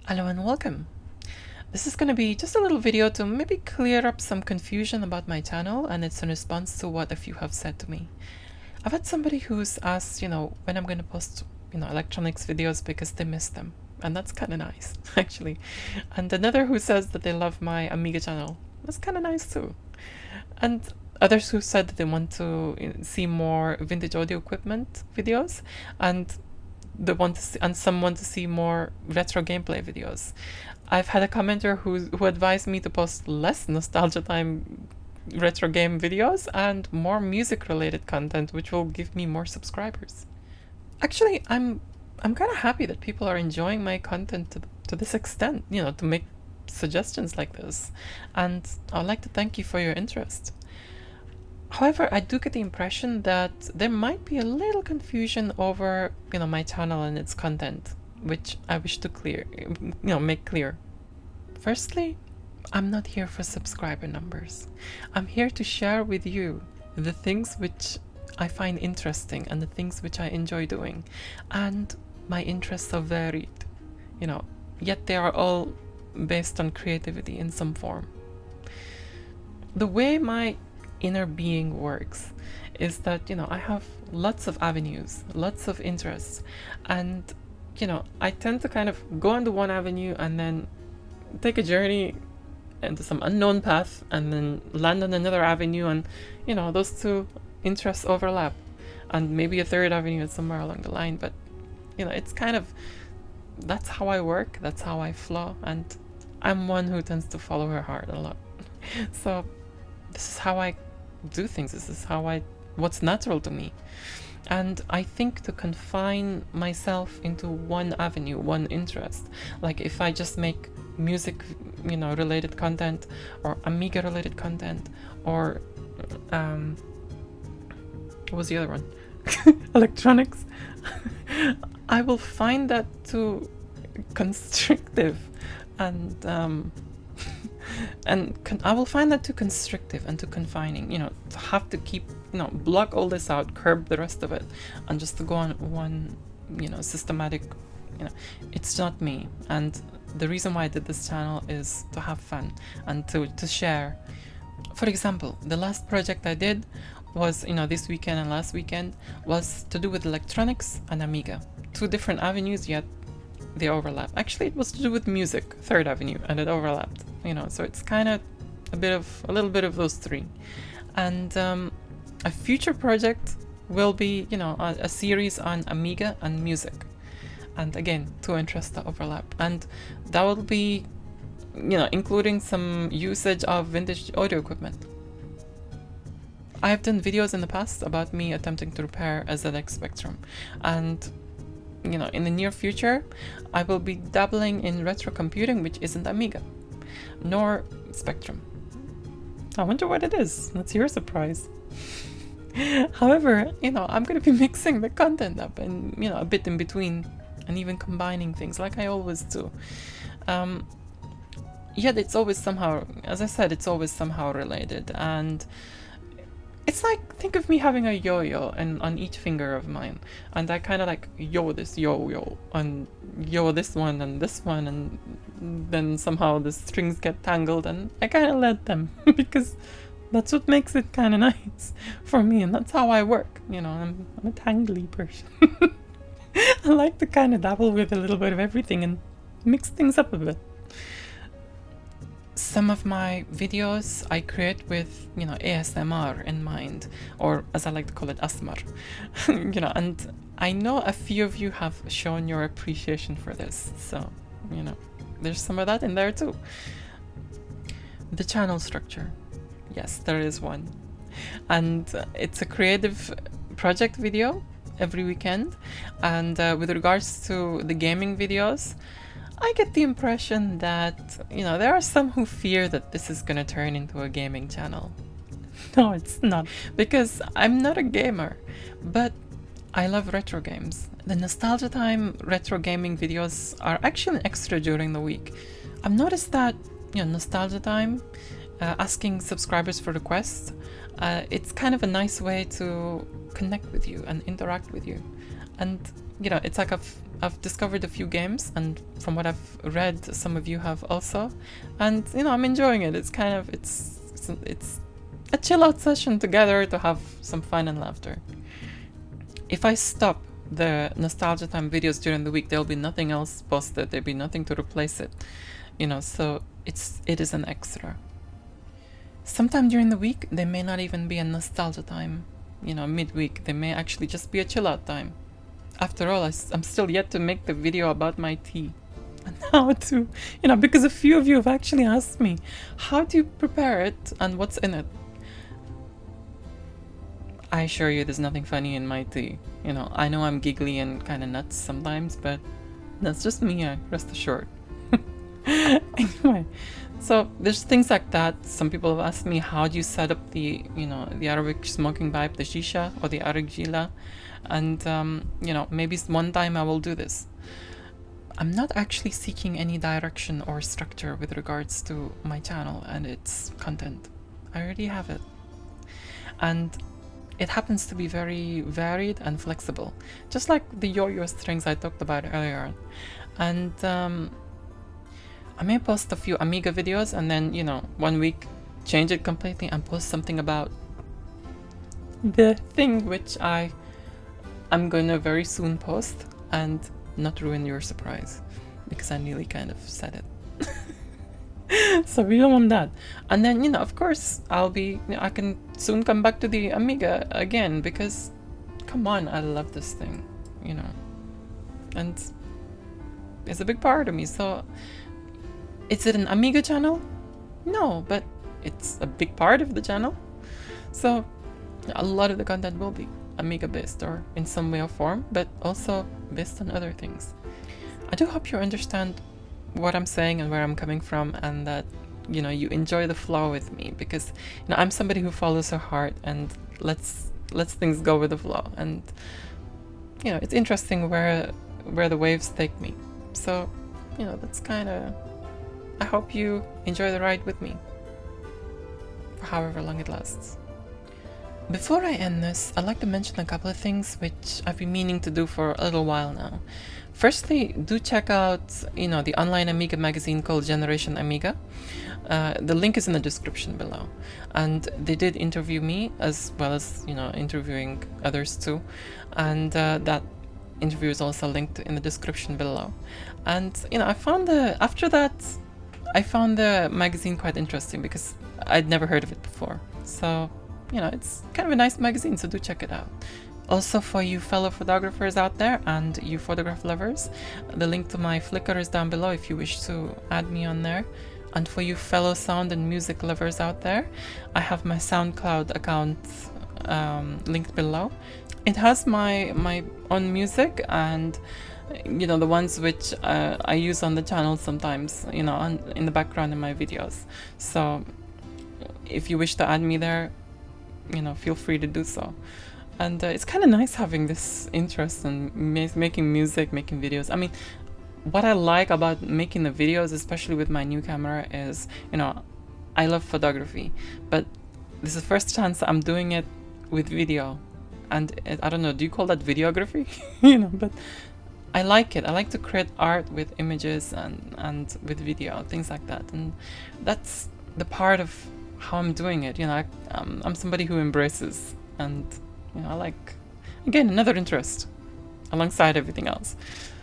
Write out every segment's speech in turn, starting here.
Hello and welcome. This is going to be just a little video to maybe clear up some confusion about my channel, and it's in response to what a few have said to me. I've had somebody who's asked, when I'm going to post, electronics videos because they miss them. And that's kind of nice, actually. And another who says that they love my Amiga channel. That's kind of nice too. And others who said that they want to see more vintage audio equipment videos, and they want to see, and some want to see more retro gameplay videos. I've had a commenter who advised me to post less nostalgia time retro game videos and more music related content, which will give me more subscribers. Actually, I'm kind of happy that people are enjoying my content to this extent, to make suggestions like this, and I'd like to thank you for your interest. However, I do get the impression that there might be a little confusion over, my channel and its content, which I wish to make clear. Firstly, I'm not here for subscriber numbers. I'm here to share with you the things which I find interesting and the things which I enjoy doing, and my interests are varied, yet they are all based on creativity in some form. The way my inner being works is that I have lots of avenues, lots of interests, and I tend to kind of go on the one avenue and then take a journey into some unknown path and then land on another avenue, and those two interests overlap, and maybe a third avenue is somewhere along the line, but it's kind of, that's how I work, that's how I flow, and I'm one who tends to follow her heart a lot. So this is how I do things. This is what's natural to me. And I think to confine myself into one avenue, one interest, like if I just make music, related content, or Amiga related content, or what was the other one? Electronics. I will find that too constrictive, and I will find that too constrictive and too confining, to have to keep, block all this out, curb the rest of it, and just to go on one, systematic, it's not me. And the reason why I did this channel is to have fun and to share. For example, the last project I did was, this weekend and last weekend, was to do with electronics and Amiga. Two different avenues, yet they overlap. Actually, it was to do with music, third avenue, and it overlapped. So it's kind of a little bit of those three. And a future project will be, a series on Amiga and music. And again, two interests that overlap. And that will be, including some usage of vintage audio equipment. I've done videos in the past about me attempting to repair a ZX Spectrum. And in the near future, I will be dabbling in retro computing, which isn't Amiga, nor Spectrum. I wonder what it is. That's your surprise. However, I'm going to be mixing the content up and, a bit in between, and even combining things like I always do. Yet it's always somehow, as I said, it's always somehow related. And it's like, think of me having a yo-yo on each finger of mine, and I kind of like yo this yo-yo, and yo this one, and then somehow the strings get tangled, and I kind of let them, because that's what makes it kind of nice for me, and that's how I work, I'm a tangly person. I like to kind of dabble with a little bit of everything and mix things up a bit. Some of my videos I create with, ASMR in mind, or as I like to call it, ASMR. And I know a few of you have shown your appreciation for this, so, there's some of that in there too. The channel structure. Yes, there is one. And it's a creative project video every weekend. And with regards to the gaming videos, I get the impression that, there are some who fear that this is gonna turn into a gaming channel. No, it's not, because I'm not a gamer, but I love retro games. The Nostalgia Time retro gaming videos are actually an extra during the week. I've noticed that, Nostalgia Time, asking subscribers for requests, it's kind of a nice way to connect with you and interact with you. And, it's like I've discovered a few games, and from what I've read, some of you have also, and I'm enjoying it. It's kind of it's a chill out session together to have some fun and laughter. If I stop the nostalgia time videos during the week, there'll be nothing else posted. There'll be nothing to replace it, so it is an extra. Sometime during the week, there may not even be a nostalgia time, midweek. There may actually just be a chill out time. After all, I'm still yet to make the video about my tea. And how to, because a few of you have actually asked me, how do you prepare it and what's in it? I assure you there's nothing funny in my tea. I know I'm giggly and kind of nuts sometimes, but that's just me, rest assured. Anyway, so there's things like that. Some people have asked me, how do you set up the Arabic smoking pipe, the shisha or the argila? And, maybe one time I will do this. I'm not actually seeking any direction or structure with regards to my channel and its content. I already have it. And it happens to be very varied and flexible, just like the yo-yo strings I talked about earlier. And I may post a few Amiga videos and then, 1 week change it completely and post something about the thing which I'm gonna very soon post and not ruin your surprise, because I nearly kind of said it. So we don't want that. And then, of course, I can soon come back to the Amiga again, because, come on, I love this thing, and it's a big part of me. So, is it an Amiga channel? No, but it's a big part of the channel. So, a lot of the content will be Amiga based or in some way or form, but also based on other things. I do hope you understand what I'm saying and where I'm coming from, and that you enjoy the flow with me, because I'm somebody who follows her heart and lets things go with the flow, and it's interesting where the waves take me. So that's kind of, I hope you enjoy the ride with me for however long it lasts. Before I end this, I'd like to mention a couple of things which I've been meaning to do for a little while now. Firstly, do check out, the online Amiga magazine called Generation Amiga. The link is in the description below. And they did interview me, as well as, interviewing others too. And that interview is also linked in the description below. And, after that, I found the magazine quite interesting, because I'd never heard of it before. So, it's kind of a nice magazine, so do check it out. Also, for you fellow photographers out there and you photograph lovers, the link to my Flickr is down below if you wish to add me on there. And for you fellow sound and music lovers out there, I have my SoundCloud account linked below. It has my own music and the ones which I use on the channel sometimes, in the background in my videos. So if you wish to add me there, feel free to do so. And it's kind of nice having this interest in making music, making videos. I mean, what I like about making the videos, especially with my new camera, is, I love photography, but this is the first chance I'm doing it with video. And I don't know, do you call that videography? But I like it. I like to create art with images and with video, things like that. And that's the part of how I'm doing it. I'm somebody who embraces, and I like, again, another interest alongside everything else.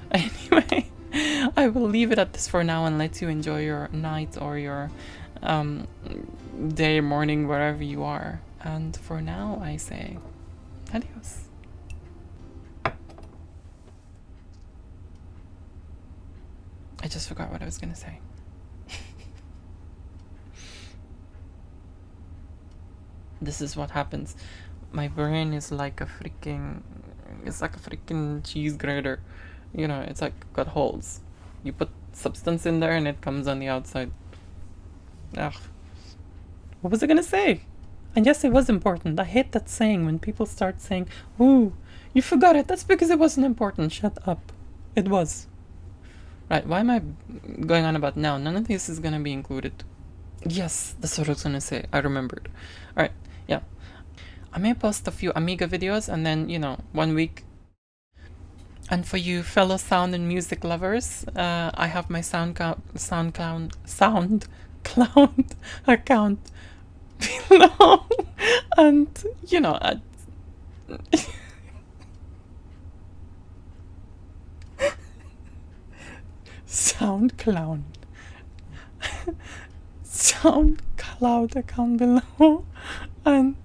Anyway, I will leave it at this for now and let you enjoy your night or your day, morning, wherever you are. And for now, I say adios. I just forgot what I was gonna say. This is what happens. My brain is like a freaking cheese grater. It's like got holes. You put substance in there and it comes on the outside. Ugh. What was I gonna say? And yes, it was important. I hate that saying when people start saying, "Ooh, you forgot it." That's because it wasn't important. Shut up. It was. Right, why am I going on about now? None of this is gonna be included. Yes, that's what I was gonna say. I remembered. Alright, yeah. I may post a few Amiga videos and then, 1 week And for you fellow sound and music lovers, I have my SoundCloud account below, and you know, SoundCloud SoundCloud account below, and